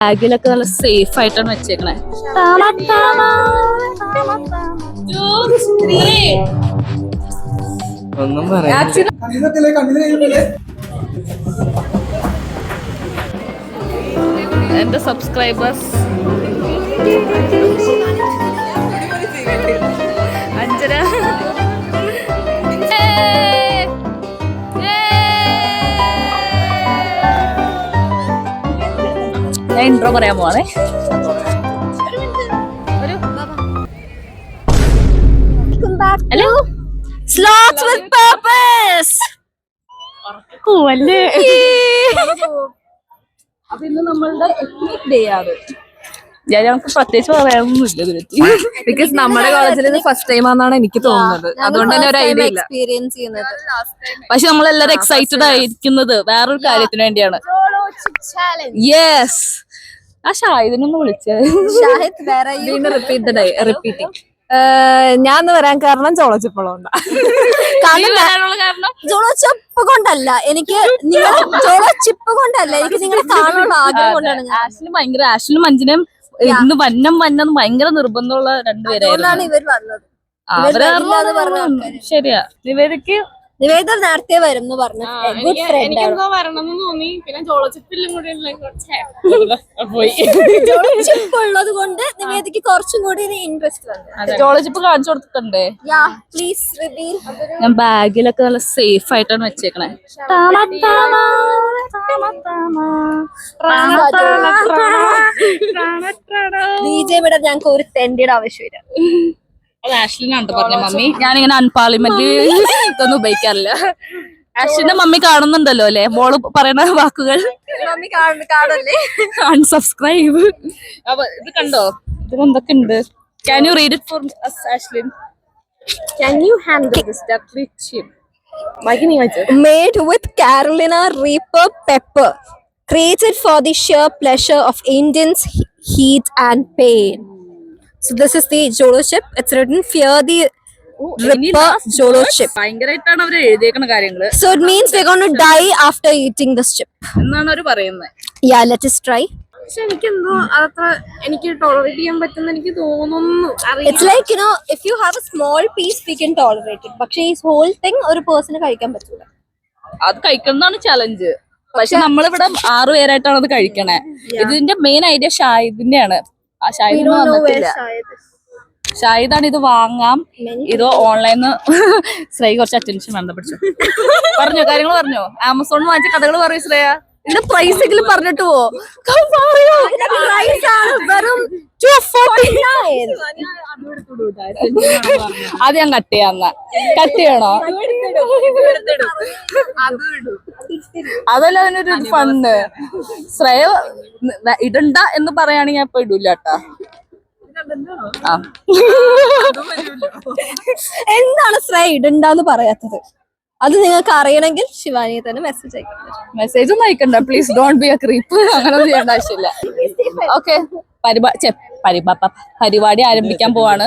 ബാഗിലൊക്കെ നല്ല സേഫ് ആയിട്ടാണ് വെച്ചേക്കണേ. ഒന്നും പറയാ. എന്റെ സബ്സ്ക്രൈബേഴ്സ് 5.5. ഞാൻ ഇൻട്രോ പറയാൻ പോവാണേ. ഹലോ, സ്ലോട്സ് വിത്ത് പർപ്പസ്. കൂവല്ലേ. അപ്പൊ ഇന്ന് നമ്മളുടെ എത്നിക് ഡേ ആണ്. നമുക്ക് പ്രത്യേകിച്ച് പറയാനൊന്നുമില്ല ഇതിനെത്തി. ബിക്കോസ് നമ്മുടെ കോളേജിൽ ഇത് ഫസ്റ്റ് ടൈം ആണെന്നാണ് എനിക്ക് തോന്നുന്നത്. അതുകൊണ്ട് തന്നെ ഒരു ഐഡിയ ഇല്ല. പക്ഷെ നമ്മളെല്ലാരും എക്സൈറ്റഡ് ആയിരിക്കുന്നത് വേറൊരു കാര്യത്തിന് വേണ്ടിയാണ്. യെസ്. ആ ഷാഹിദിനൊന്ന് വിളിച്ചത്. ഞാൻ വരാൻ കാരണം ചോളച്ചിപ്പളുണ്ട്. ചോളച്ചിപ്പ് കൊണ്ടല്ല, എനിക്ക് ചോളച്ചിപ്പ് കൊണ്ടല്ല, എനിക്ക് നിങ്ങളെ കാണാനുള്ള ആഗ്രഹം കൊണ്ടാണ്. ആഷിലും മഞ്ജിനും ഇന്ന് വന്നം ഭയങ്കര നിർബന്ധമുള്ള രണ്ടുപേരായിരുന്നു. ഇവർ വന്നത്. ശരിയാ. നിവേദ നേരത്തെ വരും എന്ന് പറഞ്ഞു. എനിക്കെന്തോ വരണമെന്ന് തോന്നി. പിന്നെ ചോളച്ചിപ്പിലും കൂടി ചോളച്ചിപ്പ് ഉള്ളത് കൊണ്ട് നിവേദിക്ക് കുറച്ചും കൂടി ഇൻട്രസ്റ്റ് വന്നു. ചോളച്ചിപ്പ് കാണിച്ചു കൊടുത്തിട്ടുണ്ടേ. Please reveal. ഞാൻ ബാഗിലൊക്കെ നല്ല സേഫ് ആയിട്ടാണ് വെച്ചേക്കണേ. ഇവിടെ ഞങ്ങൾക്ക് ഒരു തെണ്ടിയുടെ ആവശ്യമില്ല. അത് ആഷ്ലിനാണ് പറഞ്ഞ മമ്മി. ഞാനിങ്ങനെ അൺപാർലിമെന്റ് ഇതൊന്നും ഉപയോഗിക്കാറില്ല. ആഷ്ലിന്റെ മമ്മി കാണുന്നുണ്ടല്ലോ അല്ലെ മോള് പറയുന്ന വാക്കുകൾ. മമ്മി കാണല്ലേ? അൺസബ്സ്ക്രൈബ്. അപ്പൊ ഇത് കണ്ടോ, ഇതിൽ എന്തൊക്കെ ഉണ്ട്? Can you read it for us, Ashlyn? Can you handle this? Made Made with Carolina Reaper pepper, created for the sheer pleasure of Indians' heat and pain. So this is the Jolo chip. It's written fear the Ripper Jolo chip. ഭയങ്കരമായിട്ടാണ് അവര് എഴുതിയേക്കുന്ന കാര്യങ്ങള്. So it means we're going to die after eating this chip. എന്നാണ് അവര് പറയുന്നത്. Yeah, let us try. പക്ഷെ എനിക്കെന്തോ അതത്ര എനിക്ക് tolerate ചെയ്യാൻ പറ്റുന്ന എനിക്ക് തോന്നുന്നു. It's like, you know, if you have a small piece we can tolerate it. പക്ഷെ ഈ whole thing ഒരു പേഴ്സണ് കഴിക്കാൻ പറ്റൂല. അത് കഴിക്കുന്നതാണ് ചലഞ്ച്. പക്ഷെ നമ്മളിവിടെ 6 പേരായിട്ടാണ് അത് കഴിക്കണേ. ഇതിന്റെ മെയിൻ ഐഡിയ ഷാഹിദിന്റെയാണ്. ആ ഷാഹിദ് വന്നിട്ടില്ല. ഷാഹിദാണ് ഇത് വാങ്ങാം. ഇത് ഓൺലൈനിന്ന് ശ്രേയ കുറച്ച് അറ്റൻഷൻ വേണ്ട. പിടിച്ചു പറഞ്ഞോ, കാര്യങ്ങൾ പറഞ്ഞോ. ആമസോണിൽ വാങ്ങിച്ച കഥകൾ പറയൂ ശ്രേയ. ഇതിന്റെ പ്രൈസ് എങ്കിലും പറഞ്ഞിട്ട് പോ. അത് ഞാൻ കട്ട് ചെയ്യാന്ന. കട്ട് ചെയ്യണോ? അതല്ല അതിനൊരു ഫണ്ട്. ശ്രേയ ഇടണ്ട എന്ന് പറയുകയാണെങ്കിൽ ഞാൻ ഇപ്പൊ ഇടൂല കേട്ടാ. എന്താണ് ശ്രേയ ഇടണ്ടെന്ന് പറയാത്തത്? അത് നിങ്ങൾക്ക് അറിയണമെങ്കിൽ ശിവാനിയെ തന്നെ മെസ്സേജ് അയക്കണം. മെസ്സേജ് ഒന്നും അയക്കണ്ട please. Don't be a creep. അങ്ങനെ ഒന്നും ചെയ്യേണ്ട ആവശ്യമില്ല. ഓക്കെ, പരിപാടി ആരംഭിക്കാൻ പോവാണ്.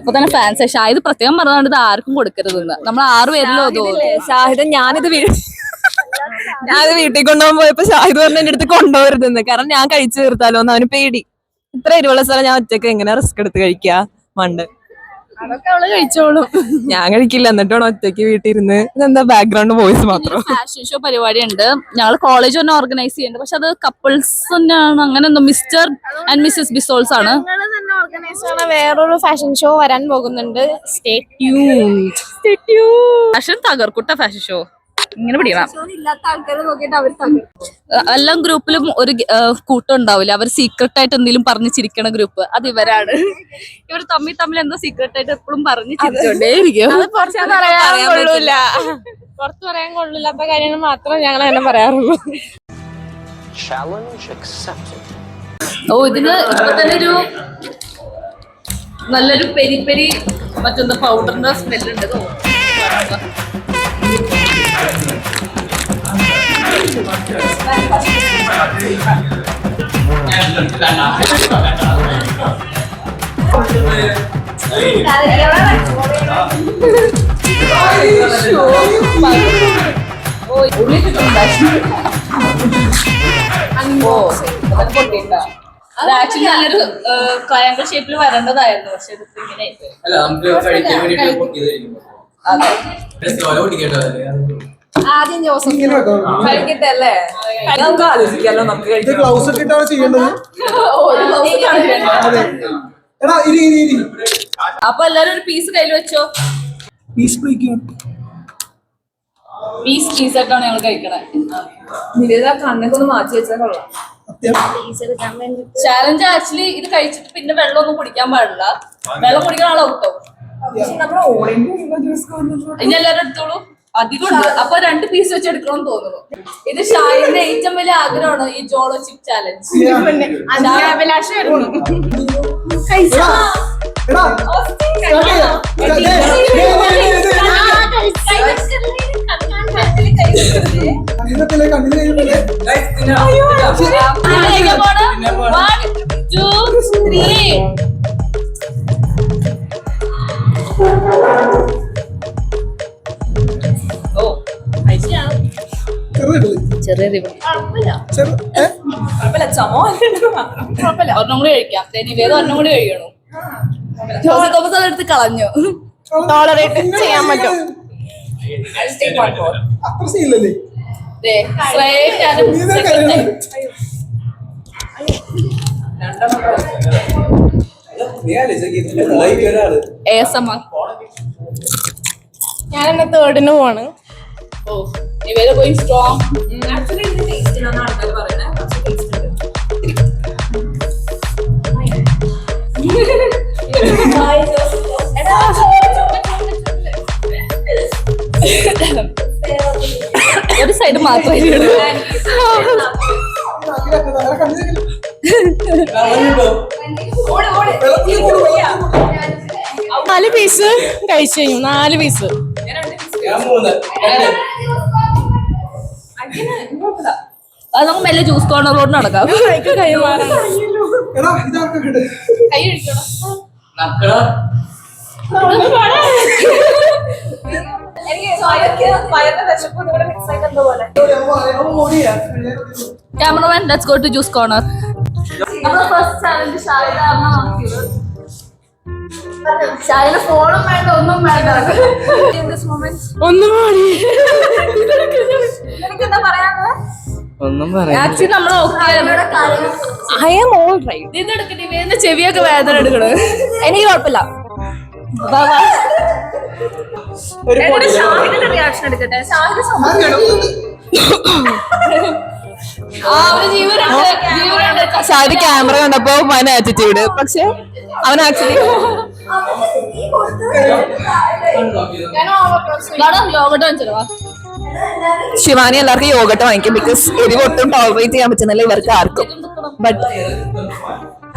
ഇപ്പൊ തന്നെ ഫാൻസ്. ഷാഹിദ് പ്രത്യേകം പറഞ്ഞാണ്ട് ഇത് ആർക്കും കൊടുക്കരുതെന്ന്. നമ്മൾ 6 പേരിലോ ഷാഹിദ് ഞാനിത് വീട്ടിൽ കൊണ്ടുപോകാൻ പോയപ്പോ ഷാഹിദ് പറഞ്ഞ എന്റെ അടുത്ത് കൊണ്ടുപോകരുതെന്ന്. കാരണം ഞാൻ കഴിച്ചു തീർത്താലോ എന്ന് അവന് പേടി. ഇത്ര എരിവുള്ള സ്ഥലം ഞാൻ ഒറ്റക്ക് എങ്ങനെ റിസ്ക് എടുത്ത് കഴിക്കാ? മണ്ട് അതൊക്കെ അവള് കഴിച്ചോളും. ഞാൻ കഴിക്കില്ല. എന്നിട്ടാണ് ഒറ്റയ്ക്ക് വീട്ടിൽ ഇരുന്ന്. ഇതെന്താ ബാക്ക്ഗ്രൗണ്ട് വോയിസ് മാത്രം. ഫാഷൻ ഷോ പരിപാടി ഉണ്ട്. ഞങ്ങൾ കോളേജ് തന്നെ ഓർഗനൈസ് ചെയ്യുന്നുണ്ട്. പക്ഷെ അത് കപ്പിൾസ് തന്നെയാണ്. അങ്ങനെ എന്തോ മിസ്റ്റർ ആൻഡ് മിസ്സസ് ബിസോൾസ് ആണ്. വേറൊരു ഫാഷൻ ഷോ വരാൻ പോകുന്നുണ്ട്. Stay tuned. ഫാഷൻ തകർക്കുട്ട ഫാഷൻ ഷോ. ഇങ്ങനെ പിടിക്കണം. ഇല്ലാത്ത ആൾക്കാരെ നോക്കിയിട്ട് അവർ തകർക്കും. എല്ലാ ഗ്രൂപ്പിലും ഒരു കൂട്ടം ഉണ്ടാവില്ല. അവർ സീക്രട്ട് ആയിട്ട് എന്തെങ്കിലും പറഞ്ഞ് ചിരിക്കണ ഗ്രൂപ്പ് അത് ഇവരാണ്. ഇവർ തമ്മിൽ എന്തോ സീക്രട്ട് ആയിട്ട് എപ്പോഴും പറഞ്ഞ് ചിരിച്ചോണ്ടേയിരിക്കും. പുറത്ത് പറയാൻ കൊള്ളില്ലാത്ത കാര്യങ്ങൾ മാത്രം ഞങ്ങൾ തന്നെ പറയാറുള്ളൂ. ഇതിന് ഇപ്പൊ തന്നെ ഒരു നല്ലൊരു പെരി മറ്റൊന്ന് പൗഡറിന്റെ സ്മെല്ലുണ്ട്. Oh, ആക്ച്വലി നല്ലൊരു ട്രയാങ്കിൾ ഷേപ്പിൽ വരേണ്ടതായിരുന്നു, പക്ഷെ ഇതിപ്പോ ഇങ്ങനെ ആയിപ്പോയി. അല്ല നമുക്ക് കഴിക്കാൻ വേണ്ടിട്ട് പൊട്ടിയതായിരിക്കും. അതെ. സ്റ്റോല പൊട്ടിക്കേട്ടോ ആദ്യം ജോസഫ് കഴിക്കട്ടെ അല്ലേ? നമുക്ക് ആലോചിക്കാലോ, നമുക്ക് ഇത് ഗ്ലൗസ് ഒക്കെ ഇട്ടാണ് ചെയ്യേണ്ടത്. അതെ. എടാ ഇരി ഇരി ഇരി. അപ്പൊ എല്ലാരും ഒരു പീസ് കയ്യിൽ വെച്ചോ. Piece break. പീസായിട്ടാണ് ഞങ്ങൾ കഴിക്കണേ. നിവേദ കണ്ണൊക്കെ ഒന്ന് മാറ്റി വെച്ചാൽ കൊള്ളാം. ചാലഞ്ച് ആക്ച്വലി ഇത് കഴിച്ചിട്ട് പിന്നെ വെള്ളം ഒന്നും കുടിക്കാൻ പാടില്ല. വെള്ളം കുടിക്കുന്ന ആൾ ഔട്ടോ. ഇനി എല്ലാരും എടുത്തോളൂ. അധികം ഉണ്ട്. അപ്പൊ 2 പീസ് വെച്ച് എടുക്കണമെന്ന് തോന്നുന്നു. ഇത് ഷായിന്റെ ഏറ്റവും വലിയ ആഗ്രഹമാണ് ഈ ജോളോ ചിപ്പ് ചാലഞ്ച്. എടാ കണ്ണിലെ കണ്ണിലെ One, two, three. Oh, ചെറിയ ഒരെണ്ണം കൂടി കഴിക്കാം. നിവേദ ഒരെണ്ണം കൂടി കഴിക്കണം. തോമസ് അതെടുത്ത് കളഞ്ഞു. ടോളറേറ്റ് ചെയ്യാൻ പറ്റും. അത്ര സീനില്ലല്ലേ? ഞാനെന്നെ തേർഡിന് പോവാണ്. ഓ, നിവേദ പോയി സ്ട്രോങ്. ഒരു സൈഡ് മാത്രമേ നാല് പീസ് കഴിച്ചു കഴിഞ്ഞു. 4 പീസ്. അത് നമുക്ക് മെല്ലെ ജ്യൂസ് കോർണറിലോട്ട് നടക്കാം. എടാ ഇതാർക്കാ കിട്ടുക? കൈ കഴിക്കണം. Cameraman, let's go to juice corner. നമ്മുടെ ഫസ്റ്റ് ചാലഞ്ച് ഷായിന് ഫോണും വേണ്ട, ഒന്നും വേണ്ട. ഒന്നും ഒന്നും പറയാം. ആക്ച്വലി നമ്മൾ ഐ ആം ഓൾ റൈറ്റ്. ഇതെടുക്കട്ടെ, ഇവന്റെ ചെവിയൊക്കെ വേദന എടുക്കണത്. എനിക്ക് കുഴപ്പമില്ല. റിയാക്ഷൻ എടുക്കട്ടെ. ജീവനുണ്ട്. ഷാരി ക്യാമറ കണ്ടപ്പോ അവൻ ആറ്റിറ്റ്യൂഡ്, പക്ഷെ അവൻ ആക്ച്വലി യോഗട്ട് വാങ്ങിച്ചോ. ശിവാനി എല്ലാവർക്കും യോഗട്ട് വാങ്ങിക്കും. ബിക്കോസ് എരിവ് ഒട്ടും ടോളറേറ്റ് ചെയ്യാൻ പറ്റുന്നില്ല ഇവർക്ക് ആർക്കും. ബട്ട്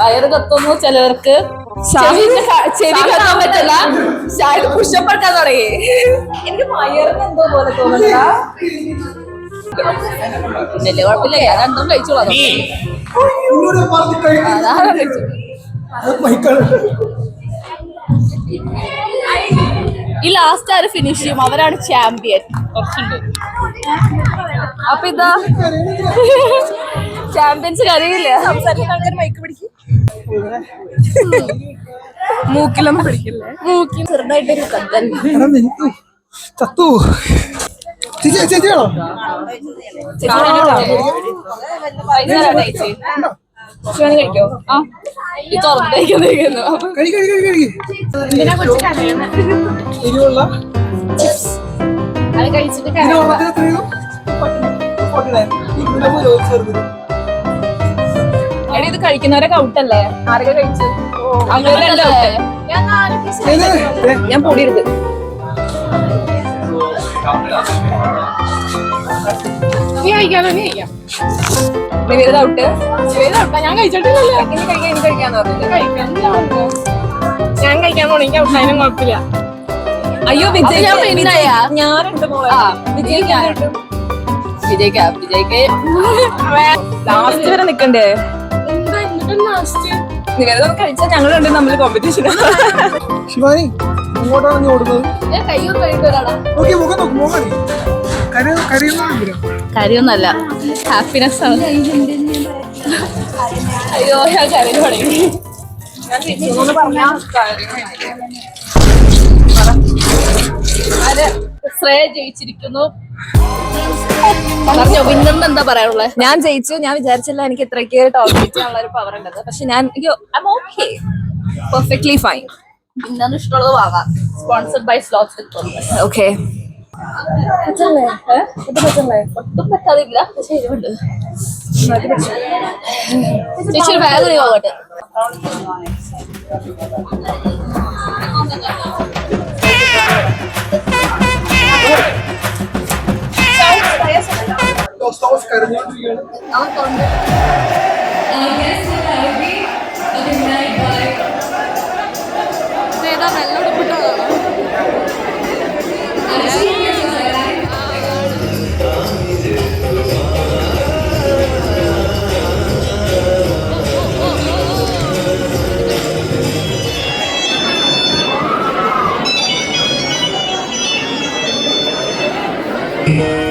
വയറ് കത്തുന്നു ചിലവർക്ക്. ചെവി കത്താൻ പറ്റില്ല. ഷായത് പുഷപ്പ് എടുക്കാൻ തുടങ്ങി. എനിക്ക് വയറിന് എന്തോ പോലെ തോന്നുന്നില്ല. ഇല്ല, കുഴപ്പമില്ല, ഞാൻ രണ്ടും കഴിച്ചോളാം. എന്നോട് പറഞ്ഞ് കഴിക്കില്ല. അതാണ് കഴിച്ചു. അത് മൈക്കാണ്. ഈ ലാസ്റ്റ് ആര് ഫിനിഷ് ചെയ്യും അവരാണ് ചാമ്പ്യൻ. കുറച്ചുണ്ട്. അപ്പൊ ഇതാ ചാമ്പ്യൻസ് കഴിയില്ല. മൈക്ക് പിടിക്കും. മൂക്കിലൊന്നും പിടിക്കില്ലേ? മൂക്കി ചെറുതായിട്ടൊരു കത്തൽ. എടാ നിനക്ക് ചത്തു. ചേച്ചി ചേച്ചി വേണോ? കഴിക്കോ? ആ, ഈ തുറന്നേക്കുന്നു. കഴി കഴി കഴി കഴി. എരിവുള്ള അത് കഴിച്ചിട്ട് ഇതിന് ഓണത്തിന് എത്രയോ? 49. ഇതിന്റെ പോലും ചേർന്നില്ല. എടി ഇത് കഴിക്കുന്നവരൊക്കെ ഔട്ടല്ലേ? ആരൊക്കെ കഴിച്ചു? അങ്ങനെയല്ലേ? ഞാൻ പൊടിയെടുത്ത് നീ കഴിക്കാലോ? നീ കഴിക്കാം. നിവേദ ഔട്ട്. ഞാൻ കഴിച്ചിട്ടില്ലല്ലോ. കഴിക്കാന്ന് പറഞ്ഞു. ഞാൻ കഴിക്കാൻ പോണ എനിക്ക് ഔട്ടായാലും കുഴപ്പമില്ല. അയ്യോ അപ്പൊ ഞാൻ പിന്നായാ? ഞാനുണ്ട് മോളെ. വിജയിക്കാം. വിജയിക്ക് ലാസ്റ്റ് വരെ നിക്കണ്ടേ? നിവേദ കഴിച്ചാൽ ഞങ്ങൾ രണ്ടും തമ്മിൽ കോമ്പറ്റീഷൻ. ശിവാനി ഇങ്ങോട്ടാണ് നീ ഓടുന്നത്. ഞാൻ കയ്യൊന്നും കഴിയിട്ട് ഒരാളാ. ഓക്കെ മുഖം നോക്ക്. മുഖം കരയുന്നോ? കാര്യമൊന്നല്ല. ഹാപ്പിനെസ് ആണ്. അയ്യോ ഞാൻ കരഞ്ഞു തുടങ്ങി. ശ്രേയ ജയിച്ചിരിക്കുന്നു. പറഞ്ഞോ വിന്നെന്ന് എന്താ പറയാനുള്ളത്? ഞാൻ ജയിച്ചു. ഞാൻ വിചാരിച്ചില്ല എനിക്ക് ഇത്രയ്ക്ക് ടോളറേറ്റ് ചെയ്യാനുള്ള ഒരു പവർ ഉണ്ടെന്ന്. പക്ഷെ ഞാൻ ഓക്കെ, പെർഫെക്റ്റ്ലി ഫൈൻ. ഇന്നു ഇഷ്ടമുള്ളത് വാങ്ങാം. Sponsored by slots. ഓക്കെ, ഒട്ടും പറ്റാതില്ല, പക്ഷെ എരിവുണ്ട്. ചേച്ചി ഒരു ബാഗ് പോകട്ടെ. ഏതാ വെള്ളം ഉടുപ്പിട്ടതാണോ? Yeah.